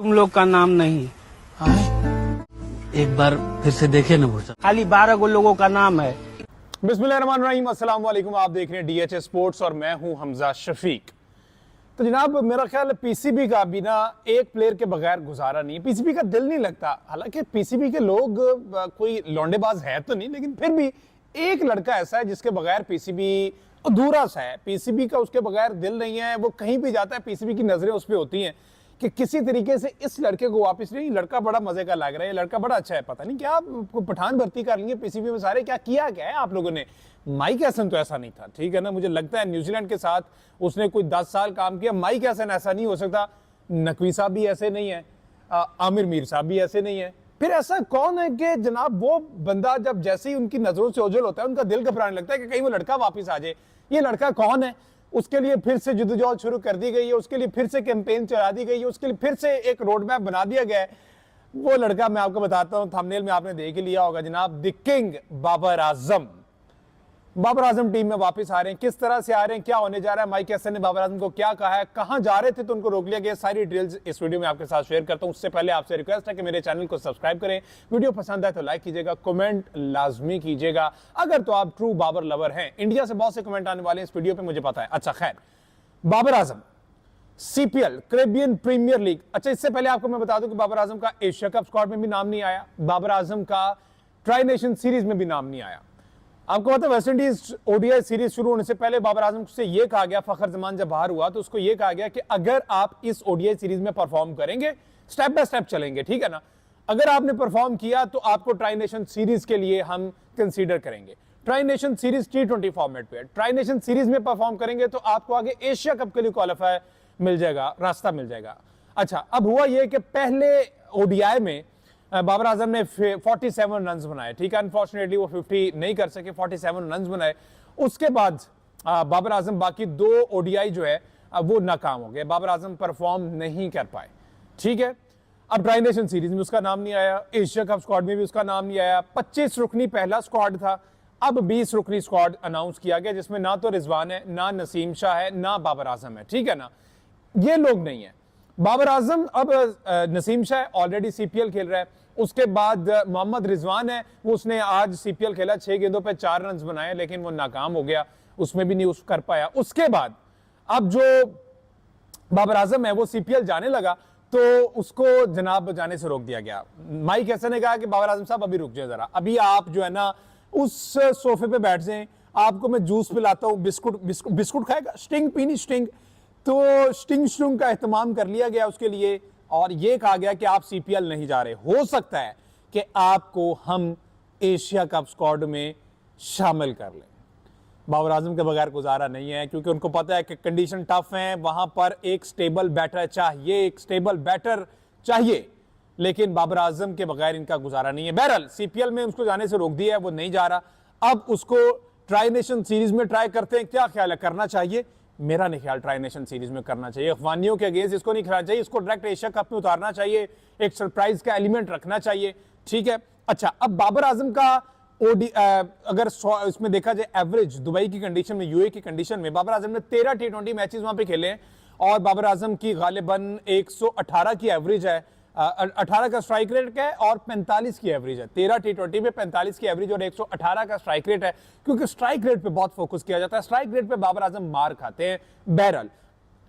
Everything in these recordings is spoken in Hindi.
तुम लोग का नाम नहीं। एक बार फिर से देखे ना मुझे, खाली 12 गो लोगों का नाम है। बिस्मिल्लाहिर्रहमानिर्रहीम, अस्सलाम वालेकुम। आप देख रहे हैं डीएचए स्पोर्ट्स और मैं हूं हमजा शफीक। तो जनाब मेरा ख्याल है पीसीबी का बिना एक प्लेयर के बगैर गुजारा नहीं है। पीसीबी का दिल नहीं लगता। हालांकि पीसीबी के लोग कोई लौंडेबाज है तो नहीं, लेकिन फिर भी एक लड़का ऐसा है जिसके बगैर पीसीबी अधूरा सा है। पीसीबी का उसके बगैर दिल नहीं है। वो कहीं भी जाता है पीसीबी की नजरें उस पर होती हैं कि किसी तरीके से इस लड़के को वापस नहीं। लड़का बड़ा मजे का लग रहा है, लड़का बड़ा अच्छा है। पता नहीं क्या पठान भर्ती कर लेंगे पीसीबी में सारे, क्या किया क्या है आप लोगों ने। माइक हैसन तो ऐसा नहीं था, ठीक है ना। मुझे लगता है न्यूजीलैंड के साथ उसने कोई 10 साल काम किया। माइक हैसन ऐसा नहीं हो सकता, नकवी साहब भी ऐसे नहीं है, आमिर मीर साहब भी ऐसे नहीं है। फिर ऐसा कौन है कि जनाब वो बंदा जब जैसे ही उनकी नजरों से ओझल होता है उनका दिल घबराने लगता है कि कहीं वो लड़का वापस आ जाए। ये लड़का कौन है? उसके लिए फिर से जद्दोजहद शुरू कर दी गई है, उसके लिए फिर से कैंपेन चला दी गई है, उसके लिए फिर से एक रोड मैप बना दिया गया है। वो लड़का मैं आपको बताता हूं, थंबनेल में आपने देख लिया होगा जनाब, the king Babar Azam. Babar Azam team में वापस आ रहे हैं। किस तरह से आ रहे हैं, क्या होने जा रहा है, माइक हैसन ने बाबर आजम को क्या कहा है, कहां जा रहे थे तो उनको रोक लिया गया, सारी डिटेल्स इस वीडियो में आपके साथ शेयर करता हूं। उससे पहले आपसे रिक्वेस्ट है कि मेरे चैनल को सब्सक्राइब करें, वीडियो पसंद आए तो लाइक कीजिएगा, कमेंट लाजमी कीजिएगा अगर तो आप ट्रू बाबर लवर हैं। इंडिया से बहुत से कमेंट आने वाले हैं इस वीडियो पे, मुझे पता है। अच्छा खैर, Babar Azam CPL Caribbean premiere league. अच्छा, इससे पहले आपको मैं बता दूं कि बाबर आजम का एशिया कप स्क्वाड में भी नाम नहीं आया, बाबर आजम का ट्राई नेशन सीरीज में भी नाम नहीं आया। आपको पता है वेस्ट इंडीज ओडीआई सीरीज शुरू होने से पहले बाबर आजम से यह कहा गया, फखर जमान जब बाहर हुआ तो उसको यह कहा गया कि अगर आप इस ओडीआई सीरीज में परफॉर्म करेंगे, स्टेप बाय स्टेप चलेंगे, ठीक है ना, अगर आपने परफॉर्म किया तो आपको ट्राई नेशन सीरीज के लिए हम कंसीडर करेंगे। Tri nation series T20 format पे है, ट्राई नेशन सीरीज में परफॉर्म करेंगे तो आपको आगे एशिया कप के लिए क्वालिफाई मिल जाएगा, रास्ता मिल जाएगा। अच्छा, अब हुआ यह कि पहले ओडीआई में बाबर आजम ने 47 रन बनाए, ठीक है। अनफॉर्चुनेटली वो 50 नहीं कर सके, 47 रन बनाए। उसके बाद बाबर आजम बाकी 2 ओडीआई जो है वो नाकाम हो गए, बाबर आजम परफॉर्म नहीं कर पाए, ठीक है। अब ट्राई नेशन सीरीज में उसका नाम नहीं आया, एशिया कप स्क्वाड में भी उसका नाम नहीं आया। 25 रुकनी पहला स्क्वाड था, अब 20 रुकनी स्क्वाड अनाउंस किया गया जिसमें ना तो रिजवान है, ना नसीम शाह है, ना बाबर आजम है, ठीक है ना। ये लोग नहीं है। बाबर आजम, अब नसीम शाह ऑलरेडी सीपीएल खेल रहा है। उसके बाद मोहम्मद रिजवान है, वो उसने आज सीपीएल खेला, 6 गेंदों पे 4 रन बनाए, लेकिन वो नाकाम हो गया, उसमें भी नहीं उस कर पाया। उसके बाद अब जो बाबर आजम है वो सीपीएल जाने लगा तो उसको जनाब जाने से रोक दिया गया। माइक हैसन ने कहा कि बाबर आजम साहब अभी रुक जाए जरा, अभी आप जो है ना उस सोफे पे बैठ जाएं, आपको मैं जूस पिलाता हूं, बिस्कुट खाएगा, स्टिंग पीनी, स्टिंग, तो स्टिंग का एहतमाम कर लिया गया उसके लिए और यह कहा गया कि आप सीपीएल नहीं जा रहे। हो सकता है कि आपको हम एशिया कप स्क्वाड में शामिल कर लें। बाबर आजम के बगैर गुजारा नहीं है, क्योंकि उनको पता है कि कंडीशन टफ है, वहां पर एक स्टेबल बैटर चाहिए, लेकिन बाबर आजम के बगैर इनका गुजारा नहीं है। बहरहाल सीपीएल में उसको जाने से रोक दिया है, वो नहीं जा रहा। अब उसको ट्राई नेशन सीरीज में ट्राई करते हैं, क्या ख्याल है, करना चाहिए? मेरा नहीं ख्याल ट्राई नेशन सीरीज में करना चाहिए, अफगानियों के अगेंस्ट इसको नहीं खेलना चाहिए, इसको डायरेक्ट एशिया कप में उतारना चाहिए, एक सरप्राइज का एलिमेंट रखना चाहिए, ठीक है। अच्छा, अब बाबर आजम का अगर इसमें देखा जाए एवरेज दुबई की कंडीशन में, यूए की कंडीशन में, बाबर आजम ने 13 T20 मैचेस वहां पे खेले हैं और बाबर आजम की गालिबन 118 की एवरेज है, 18 का स्ट्राइक रेट है और 45 की एवरेज है। 13 T20 में 45 की एवरेज और 118 का स्ट्राइक रेट है, क्योंकि स्ट्राइक रेट पे बहुत फोकस किया जाता है, स्ट्राइक रेट पे बाबर आजम मार खाते हैं। बहरहाल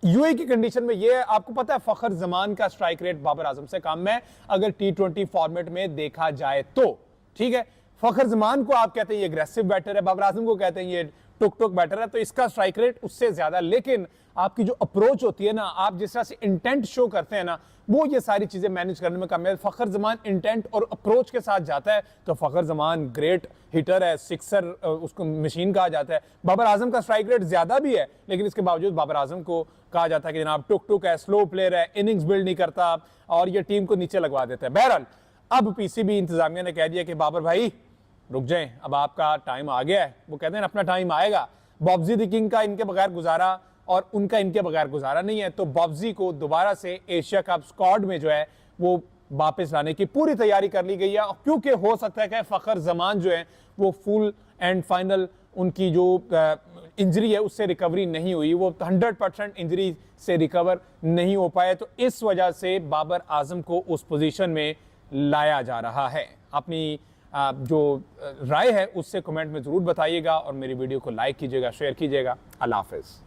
यूए की कंडीशन में ये आपको पता है फखर जमान का स्ट्राइक रेट बाबर आजम से कम है अगर T20 फॉर्मेट में देखा जाए तो, ठीक है। फखर जमान को आप कहते हैं ये अग्रेसिव बैटर है, बाबर आजम को कहते हैं ये टुक बैटर है, तो इसका स्ट्राइक रेट उससे ज्यादा। लेकिन आपकी जो अप्रोच होती है ना, आप जिस तरह से इंटेंट शो करते हैं ना, वो ये सारी चीजें मैनेज करने में कामयाब। फखर जमान इंटेंट और अप्रोच के साथ जाता है तो फखर जमान ग्रेट हिटर है, सिक्सर, उसको मशीन कहा जाता है। बाबर आजम का स्ट्राइक रेट ज्यादा भी है, लेकिन इसके बावजूद बाबर आजम को कहा जाता है कि जनाब टुक है, स्लो प्लेयर है, इनिंग्स बिल्ड नहीं करता और ये टीम को नीचे लगवा देता है। बहरहाल अब पीसीबी इंतजामिया ने कह दिया कि बाबर भाई रुक जाएं, अब आपका टाइम आ गया है। वो कहते हैं अपना टाइम आएगा। बॉब्जी द किंग का इनके बगैर गुजारा और उनका इनके बगैर गुजारा नहीं है, तो बॉब्जी को दोबारा से एशिया कप स्क्वाड में जो है वो वापस लाने की पूरी तैयारी कर ली गई है, क्योंकि हो सकता है कि फखर जमान जो है वो फुल एंड फाइनल उनकी जो इंजरी है उससे रिकवरी नहीं हुई, वो 100% इंजरी से रिकवर नहीं हो पाए, तो इस वजह से बाबर आजम को उस पोजीशन में लाया जा रहा है। अपनी जो राय है उससे कमेंट में ज़रूर बताइएगा और मेरी वीडियो को लाइक कीजिएगा, शेयर कीजिएगा। अल्लाह हाफ़िज़।